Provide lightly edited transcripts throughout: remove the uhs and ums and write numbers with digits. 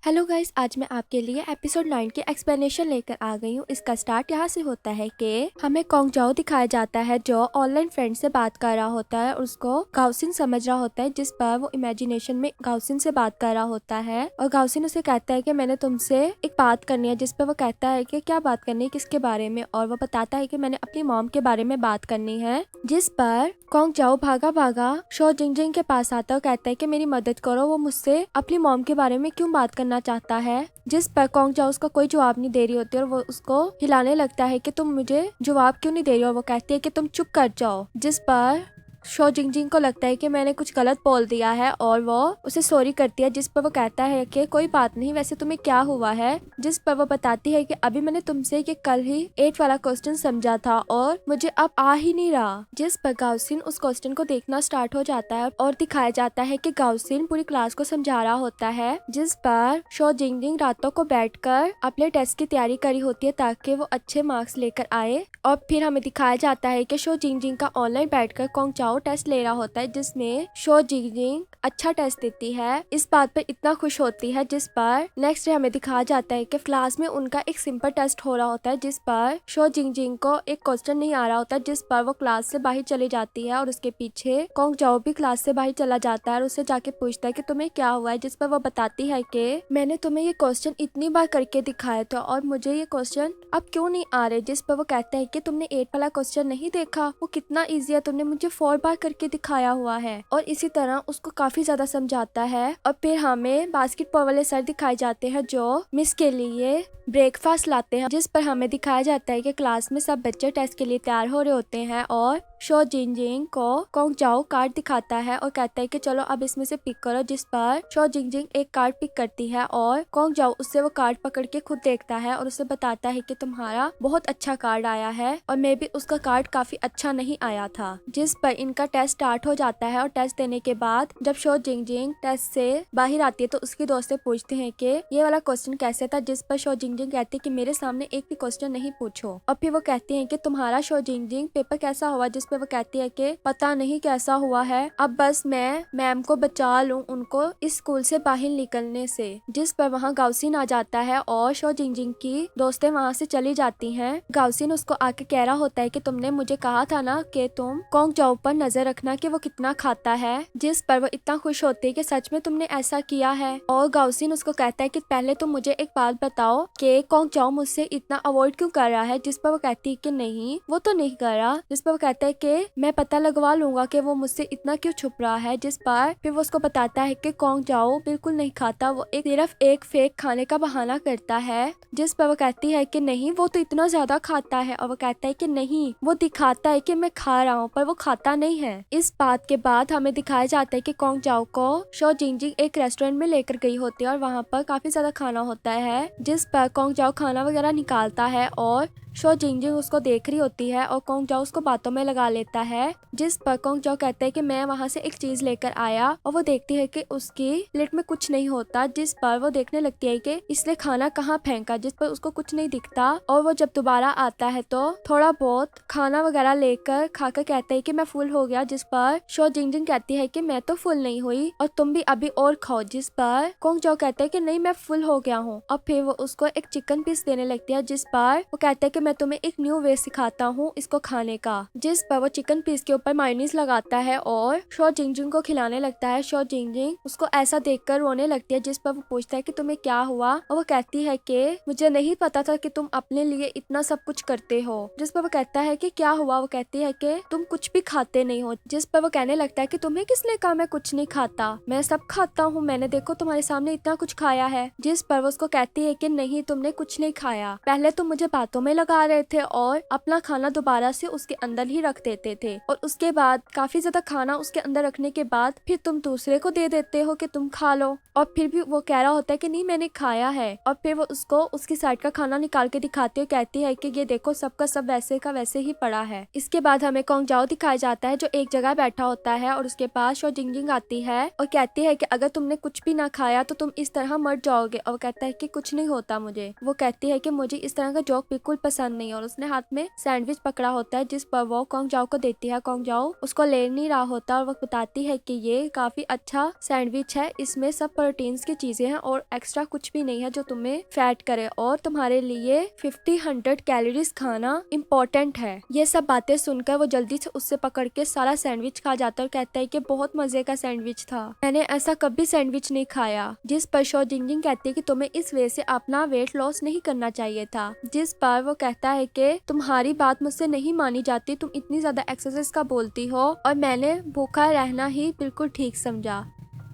Hello guys, आज मैं आपके लिए एपिसोड 9 की एक्सप्लेनेशन लेकर आ गई हूँ। इसका स्टार्ट यहाँ से होता है कि हमें कोंग जाओ दिखाया जाता है जो ऑनलाइन फ्रेंड से बात कर रहा होता है और उसको गाउसिन समझ रहा होता है, जिस पर वो इमेजिनेशन में गाउसिन से बात कर रहा होता है। और गाउसिन उसे कहता है कि मैंने तुमसे एक बात करनी है, जिस पर वो कहता है कि क्या बात करनी है, किसके बारे में। और वो बताता है कि मैंने अपनी मॉम के बारे में बात करनी है। जिस पर कोंग जाओ भागा भागा शो जिंग के पास आता है और कहता है कि मेरी मदद करो, वो मुझसे अपनी मॉम के बारे में क्यों बात करना चाहता है। जिस पर कोंग जाओ उसका कोई जवाब नहीं दे रही होती और वो उसको हिलाने लगता है कि तुम मुझे जवाब क्यों नहीं दे रही हो। और वो कहती है कि तुम चुप कर जाओ। जिस पर शो जिंग को लगता है कि मैंने कुछ गलत बोल दिया है और वो उसे सॉरी करती है। जिस पर वो कहता है कि कोई बात नहीं, वैसे तुम्हें क्या हुआ है। जिस पर वो बताती है कि अभी मैंने तुमसे ये कल ही 8 वाला क्वेश्चन समझा था और मुझे अब आ ही नहीं रहा। जिस पर गाउसिन उस क्वेश्चन को देखना स्टार्ट हो जाता है और दिखाया जाता है कि गाउसिन पूरी क्लास को समझा रहा होता है। जिस पर शो जिंग रातों को बैठकर अपने टेस्ट की तैयारी करी होती है ताकि वो अच्छे मार्क्स लेकर आए। और फिर हमें दिखाया जाता है कि शो जिंग का ऑनलाइन बैठकर कोंग जाओ टेस्ट ले रहा होता है, जिसमें शो जिंग अच्छा टेस्ट देती है। इस बात पर इतना खुश होती है। जिस पर नेक्स्ट डे हमें दिखाया जाता है कि क्लास में उनका एक सिंपल टेस्ट हो रहा होता है, जिस पर शो जिंग को एक क्वेश्चन नहीं आ रहा होता, जिस पर वो क्लास से बाहर चली जाती है और उसके पीछे कोंग जाओ भी क्लास से बाहर चला जाता है और उससे जाके पूछता है कि तुम्हें क्या हुआ है। जिस पर वो बताती है कि मैंने तुम्हें ये क्वेश्चन इतनी बार करके दिखाया था और मुझे ये क्वेश्चन अब क्यों नहीं आ रहे। जिस पर वो कहता है कि तुमने 8 वाला क्वेश्चन नहीं देखा, वो कितना इजी है, तुमने मुझे 4 बार करके दिखाया हुआ है। और इसी तरह उसको काफी ज्यादा समझाता है। और फिर हमें बास्केटबॉल वाले सर दिखाए जाते हैं जो मिस के लिए ब्रेकफास्ट लाते हैं। जिस पर हमें दिखाया जाता है कि क्लास में सब बच्चे टेस्ट के लिए तैयार हो रहे होते हैं और शो जिंग को कोंग जाओ कार्ड दिखाता है और कहता है कि चलो अब इसमें से पिक करो। जिस पर शो जिंग एक कार्ड पिक करती है और कोंग जाओ उससे वो कार्ड पकड़ के खुद देखता है और उसे बताता है कि तुम्हारा बहुत अच्छा कार्ड आया है और मे भी उसका कार्ड काफी अच्छा नहीं आया था। जिस पर इनका टेस्ट स्टार्ट हो जाता है और टेस्ट देने के बाद जब शो जिंग टेस्ट से बाहर आती है तो उसकी दोस्त से पूछते हैं कि ये वाला क्वेश्चन कैसे था। जिस पर शो जिंग कहती है कि मेरे सामने एक भी क्वेश्चन नहीं पूछो। और फिर वो कहती है कि तुम्हारा शो जिंग पेपर कैसा हुआ। जिस पे वो कहती है कि पता नहीं कैसा हुआ है, अब बस मैं मैम को बचा लूं उनको इस स्कूल से बाहर निकलने से। जिस पर वहाँ गाउसिन आ जाता है और शो जिंग की दोस्तें वहाँ से चली जाती हैं। गाउसिन उसको आके कह रहा होता है कि तुमने मुझे कहा था ना कि तुम कोंग जाओ पर नजर रखना कि वो कितना खाता है। जिस पर वो इतना खुश होती है कि सच में तुमने ऐसा किया है। और गाउसिन उसको कहता है कि पहले तुम मुझे एक बात बताओ कि कोंग जाओ मुझसे इतना अवॉइड क्यों कर रहा है। जिस पर वो कहती है कि नहीं, वो तो नहीं कर रहा। जिस पर वो कहता है कि मैं पता लगवा लूंगा कि वो मुझसे इतना क्यों छुप रहा है। जिस पर फिर वो उसको बताता है कि कोंग जाओ बिल्कुल नहीं खाता, वो सिर्फ एक फेक खाने का बहाना करता है। जिस पर वो कहती है कि नहीं, वो तो इतना ज्यादा खाता है। और वो कहता है कि नहीं, वो दिखाता है कि मैं खा रहा हूँ पर वो खाता नहीं है। इस बात के बाद हमें दिखाया जाता है कि कोंग जाओ को शो जिंग एक रेस्टोरेंट में लेकर गई होती है और वहाँ पर काफी ज्यादा खाना होता है। जिस पर कोंग जाओ खाना वगैरह निकालता है और शो जिंग उसको देख रही होती है और कोंग जाओ उसको बातों में लगा लेता है। जिस पर कोंग जाओ कहता है कि मैं वहाँ से एक चीज लेकर आया और वो देखती है कि उसकी प्लेट में कुछ नहीं होता। जिस पर वो देखने लगती है कि इसने खाना कहाँ फेंका। जिस पर उसको कुछ नहीं दिखता और वो जब दोबारा आता है तो थोड़ा बहुत खाना वगैरह लेकर खाकर कहता है कि मैं फुल हो गया। जिस पर शो जिंग कहती है कि मैं तो फुल नहीं हुई और तुम भी अभी और खाओ। जिस पर कोंग जाओ कहता है कि नहीं, मैं फुल हो गया हूँ। और फिर वो उसको एक चिकन पीस देने लगती है। जिस पर वो कहता है कि मैं तुम्हें एक न्यू वे सिखाता हूँ इसको खाने का। जिस पर वो चिकन पीस के ऊपर मायोनीज लगाता है और शो जिंग को खिलाने लगता है। शो जिंग उसको ऐसा देखकर रोने लगती है। जिस पर वो पूछता है कि तुम्हें क्या हुआ और वो कहती है कि मुझे नहीं पता था कि तुम अपने लिए इतना सब कुछ करते हो। जिस पर वो कहता है कि क्या हुआ। वो कहती है कि तुम कुछ भी खाते नहीं हो। जिस पर वो कहने लगता है कि तुम्हें किसने कहा मैं कुछ नहीं खाता, मैं सब खाता हूँ, मैंने देखो तुम्हारे सामने इतना कुछ खाया है। जिस पर वो उसको कहती है कि नहीं, तुमने कुछ नहीं खाया, पहले तुम मुझे बातों में लगा रहे थे और अपना खाना दोबारा से उसके अंदर ही रख देते थे और उसके बाद काफी ज्यादा खाना उसके अंदर रखने के बाद फिर तुम दूसरे को दे देते हो कि तुम खा लो। और फिर भी वो कह रहा होता है कि नहीं, मैंने खाया है। और फिर वो उसको उसकी साइड का खाना निकाल के दिखाती है, कहती है कि ये देखो सबका सब वैसे का वैसे ही पड़ा है। इसके बाद हमें कोंग जाओ दिखाया जाता है जो एक जगह बैठा होता है और उसके पास शो जिंग आती है और कहती है कि अगर तुमने कुछ भी ना खाया तो तुम इस तरह मर जाओगे। और वो कहता है कि कुछ नहीं होता मुझे। वो कहती है कि मुझे इस तरह का जोक बिल्कुल पसंद नहीं है और उसने हाथ में सैंडविच पकड़ा होता है। जिस पर वो कोंग जाओ को देती है। कोंग जाओ उसको ले नहीं रहा होता और वो बताती है कि ये काफी अच्छा सैंडविच है, इसमें सब प्रोटीन्स की चीजें हैं और एक्स्ट्रा कुछ भी नहीं है जो तुम्हें फैट करे और तुम्हारे लिए 50-100 कैलोरीज खाना इम्पोर्टेंट है। ये सब बातें सुनकर वो जल्दी से उससे पकड़ के सारा सैंडविच खा जाता है और कहता है कि बहुत मजे का सैंडविच था, मैंने ऐसा कभी सैंडविच नहीं खाया। जिस पर शो जिंगजिंग कहती है कि तुम्हें इस वजह से अपना वेट लॉस नहीं करना चाहिए था। जिस पर वो कहता है कि तुम्हारी बात मुझसे नहीं मानी जाती, तुम इतनी ज्यादा एक्सरसाइज का बोलती हो और मैंने भूखा रहना ही बिल्कुल ठीक समझा।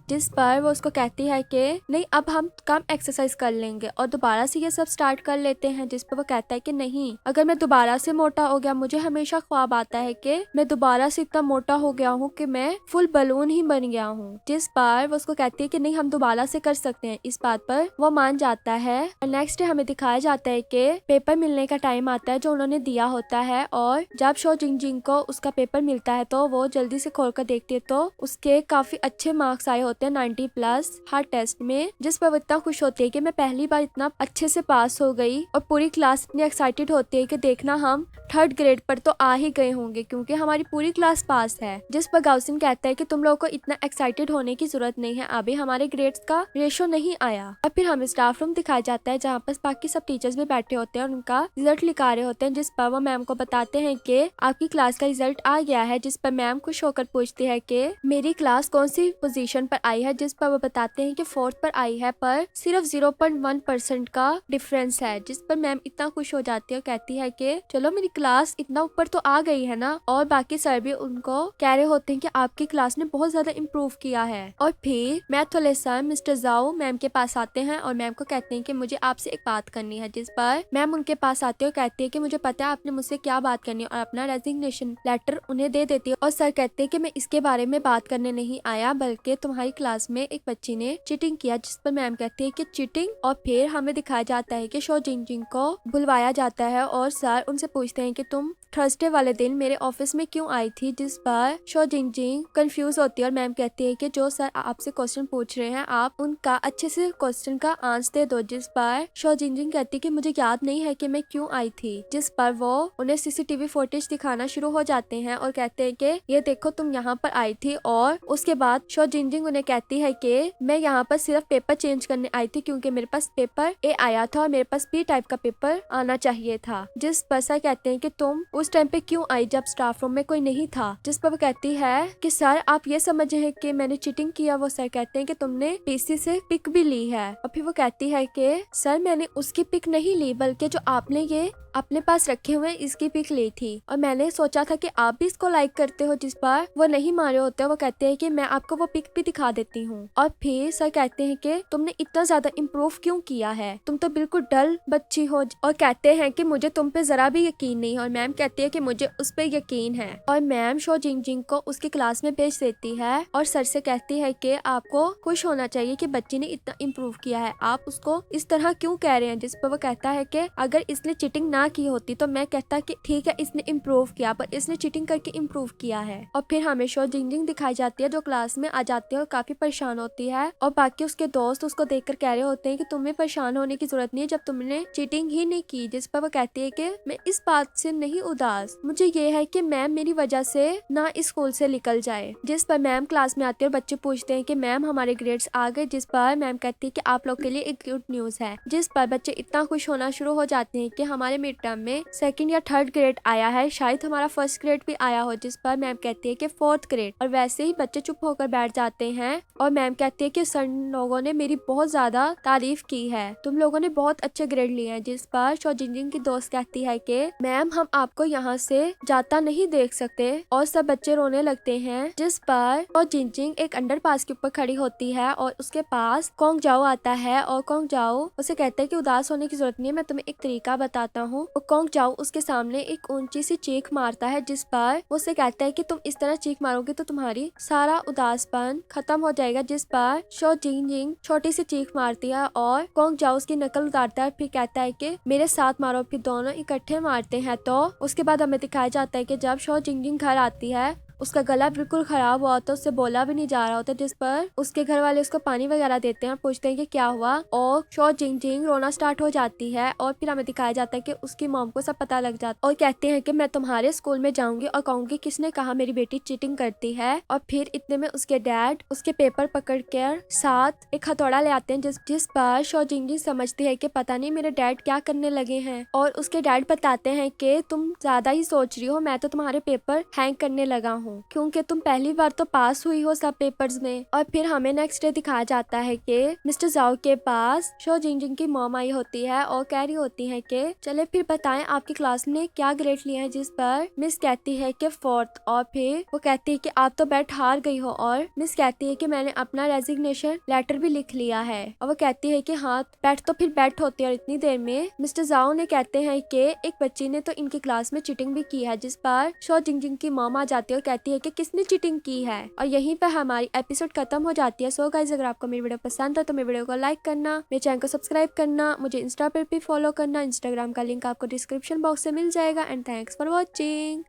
जिस पर वो उसको कहती है कि नहीं, अब हम कम एक्सरसाइज कर लेंगे और दोबारा से ये सब स्टार्ट कर लेते हैं। जिस पर वो कहता है कि नहीं, अगर मैं दोबारा से मोटा हो गया, मुझे हमेशा ख्वाब आता है कि मैं दोबारा से इतना मोटा हो गया हूँ कि मैं फुल बलून ही बन गया हूँ। जिस पर वो उसको कहती है कि नहीं, हम दोबारा से कर सकते हैं। इस बात पर वो मान जाता है और नेक्स्ट डे हमें दिखाया जाता है कि पेपर मिलने का टाइम आता है जो उन्होंने दिया होता है और जब शो जिंगजिंग को उसका पेपर मिलता है तो वो जल्दी से खोल कर देखती है तो उसके काफी अच्छे मार्क्स आए होते हैं, 90+ हर टेस्ट में। जिस पर वो इतना खुश होती है कि मैं पहली बार इतना अच्छे से पास हो गई और पूरी क्लास इतनी एक्साइटेड होती है कि देखना हम 3rd ग्रेड पर तो आ ही गए होंगे क्योंकि हमारी पूरी क्लास पास है। जिस पर गाउसिन कहता है कि तुम लोगों को इतना एक्साइटेड होने की जरूरत नहीं है, अभी हमारे ग्रेड्स का रेशो नहीं आया। और फिर हमें स्टाफ रूम दिखाया जाता है जहाँ पर बाकी सब टीचर्स भी बैठे होते हैं और उनका रिजल्ट लिखा रहे होते हैं। जिस पर वो मैम को बताते हैं कि आपकी क्लास का रिजल्ट आ गया है। जिस पर मैम खुश होकर पूछती है कि मेरी क्लास कौन सी पोजीशन पर आई है। जिस पर वो बताते हैं कि 4th पर आई है, पर सिर्फ 0.1% का डिफरेंस है। जिस पर मैम इतना खुश हो जाती है और कहती है कि चलो मेरी क्लास इतना ऊपर तो आ गई है ना। और बाकी सर भी उनको कह रहे होते हैं कि आपकी क्लास ने बहुत ज्यादा इम्प्रूव किया है। और फिर मैथ वाले सर मिस्टर जाओ मैम के पास आते हैं और मैम को कहते हैं कि मुझे आपसे एक बात करनी है। जिस पर मैम उनके पास आती है और कहती है कि मुझे पता है आपने मुझसे क्या बात करनी है और अपना रेजिग्नेशन लेटर उन्हें दे देती है। और सर कहते हैं कि मैं इसके बारे में बात करने नहीं आया, बल्कि तुम्हारी क्लास में एक बच्ची ने चीटिंग किया। जिस पर मैम कहती है कि चीटिंग। और फिर हमें दिखाया जाता है कि शो जिंगजिंग को बुलवाया जाता है और सर उनसे पूछते हैं कि तुम थर्सडे वाले दिन मेरे ऑफिस में क्यों आई थी। जिस पर शो जिंगजिंग कंफ्यूज होती है और मैम कहती है कि जो सर आपसे क्वेश्चन पूछ रहे हैं आप उनका अच्छे से क्वेश्चन का आंसर दे दो। जिस पर शो जिंगजिंग कहती है कि मुझे याद नहीं है कि मैं क्यों आई थी। जिस पर वो उन्हें सीसीटीवी फुटेज दिखाना शुरू हो जाते हैं और कहते हैं कि ये देखो तुम यहाँ पर आई थी। और उसके बाद शो जिंगजिंग उन्हें कहती है कि मैं यहाँ पर सिर्फ पेपर चेंज करने आई थी क्योंकि मेरे पास पेपर ए आया था और मेरे पास बी टाइप का पेपर आना चाहिए था। जिस पर सर कहते हैं कि तुम उस टाइम पे क्यों आई जब स्टाफ रूम में कोई नहीं था। जिस पर वो कहती है कि सर आप ये समझ हैं कि मैंने चीटिंग किया। वो सर कहते हैं कि तुमने पीसी से पिक भी ली है। और फिर वो कहती है कि सर मैंने उसकी पिक नहीं ली, बल्कि जो आपने ये अपने पास रखे हुए इसकी पिक ली थी और मैंने सोचा था कि आप भी इसको लाइक करते हो। जिस पर वो नहीं मारे होते, वो कहते हैं कि मैं आपको वो पिक भी दिखा देती हूँ। और फिर सर कहते हैं कि तुमने इतना ज्यादा इम्प्रूव क्यों किया है, तुम तो बिल्कुल डल बच्ची हो। और कहते हैं कि मुझे तुम पे जरा भी यकीन नहीं है। और मैम कहती है कि मुझे उस पे यकीन है। और मैम शो जिंगजिंग को उसकी क्लास में भेज देती है और सर से कहती है कि आपको खुश होना चाहिए कि बच्ची ने इतना इम्प्रूव किया है, आप उसको इस तरह क्यों कह रहे हैं। जिस पर वो कहता है कि अगर इसने चीटिंग ना की होती तो मैं कहता कि ठीक है इसने इम्प्रूव किया, पर इसने चीटिंग करके इम्प्रूव किया है। और फिर हमें शो जिंगजिंग दिखाई जाती है जो क्लास में आ जाती है और काफी परेशान होती है और बाकी उसके दोस्त उसको देखकर कह रहे होते हैं कि तुम्हें परेशान होने की जरूरत नहीं है जब तुमने चीटिंग ही नहीं की। जिस पर वो कहती है कि मैं इस बात से नहीं उदास, मुझे ये है कि मैम मेरी वजह से ना इस स्कूल से निकल जाए। जिस पर मैम क्लास में आती है और बच्चे पूछते हैं कि मैम हमारे ग्रेड्स आ गए। जिस पर मैम कहती है कि आप लोग के लिए एक गुड न्यूज है। जिस पर बच्चे इतना खुश होना शुरू हो जाते हैं कि हमारे मिड टर्म में 2nd या 3rd ग्रेड आया है, शायद हमारा 1st ग्रेड भी आया हो। जिस पर मैम कहती है कि 4th ग्रेड। और वैसे ही बच्चे चुप होकर बैठ जाते हैं और मैम कहती है कि सर लोगों ने मेरी बहुत ज्यादा तारीफ की है, तुम लोगों ने बहुत अच्छे ग्रेड लिए हैं। जिस पर शो जिंगजिंग की दोस्त कहती है कि मैम हम आपको यहाँ से जाता नहीं देख सकते और सब बच्चे रोने लगते हैं। जिस पर शो जिंगजिंग एक अंडरपास के ऊपर खड़ी होती है और उसके पास कोंग जाओ आता है और कोंग जाओ उसे कहता है कि उदास होने की जरूरत नहीं है, मैं तुम्हें एक तरीका बताता हूँ। और कोंग जाओ उसके सामने एक ऊंची सी चीख मारता है। जिस पर उसे कहता है कि तुम इस तरह चीख मारोगे तो तुम्हारी सारा उदासपन खत्म हो जाएगा। जिस पर शो जिंगजिंग छोटी सी चीख मारती है और कोंग जाओ उसकी नकल उतारता है, फिर कहता है कि मेरे साथ मारो। फिर दोनों इकट्ठे मारते हैं। तो उसके बाद हमें दिखाया जाता है कि जब शो जिंगजिंग घर आती है उसका गला बिल्कुल खराब हुआ होता है, उससे बोला भी नहीं जा रहा होता, जिस पर उसके घर वाले उसको पानी वगैरह देते हैं और पूछते हैं कि क्या हुआ, और शो जिंग जिंग रोना स्टार्ट हो जाती है और फिर हमें दिखाया जाता है कि उसकी मॉम को सब पता लग जाता है और कहते हैं कि मैं तुम्हारे स्कूल में जाऊंगी और कहूंगी किसने कहा मेरी बेटी चीटिंग करती है। और फिर इतने में उसके डैड उसके पेपर पकड़ कर साथ एक हथौड़ा ले आते हैं, जिस पर शो जिंग जिंग समझती है कि पता नहीं मेरे डैड क्या करने लगे हैं, और उसके डैड बताते हैं कि तुम ज्यादा ही सोच रही हो, मैं तो तुम्हारे पेपर हैंग करने लगा हूँ क्योंकि तुम पहली बार तो पास हुई हो सब पेपर्स में। और फिर हमें नेक्स्ट डे दिखाया जाता है कि मिस्टर जाओ के पास शो जिंग जिंग की मॉम आई होती है और कह रही होती है कि चले फिर बताएं आपकी क्लास ने क्या ग्रेड लिया है, जिस पर मिस कहती है कि 4th। और फिर वो कहती है कि आप तो बैट हार गई हो, और मिस कहती है कि मैंने अपना रेजिग्नेशन लेटर भी लिख लिया है, और वो कहती है कि हाँ बैट तो फिर बैट होती है। और इतनी देर में मिस्टर जाओ ने कहते हैं कि एक बच्ची ने तो इनकी क्लास में चीटिंग भी की है, जिस पर शो जिंग जिंग की मॉम आ जाती है और कहती है कि किसने चीटिंग की है। और यहीं पर हमारी एपिसोड खत्म हो जाती है। सो गाइस, अगर आपको मेरी वीडियो पसंद हो तो मेरे वीडियो को लाइक करना, मेरे चैनल को सब्सक्राइब करना, मुझे इंस्टा पर भी फॉलो करना। इंस्टाग्राम का लिंक आपको डिस्क्रिप्शन बॉक्स से मिल जाएगा। And thanks for watching.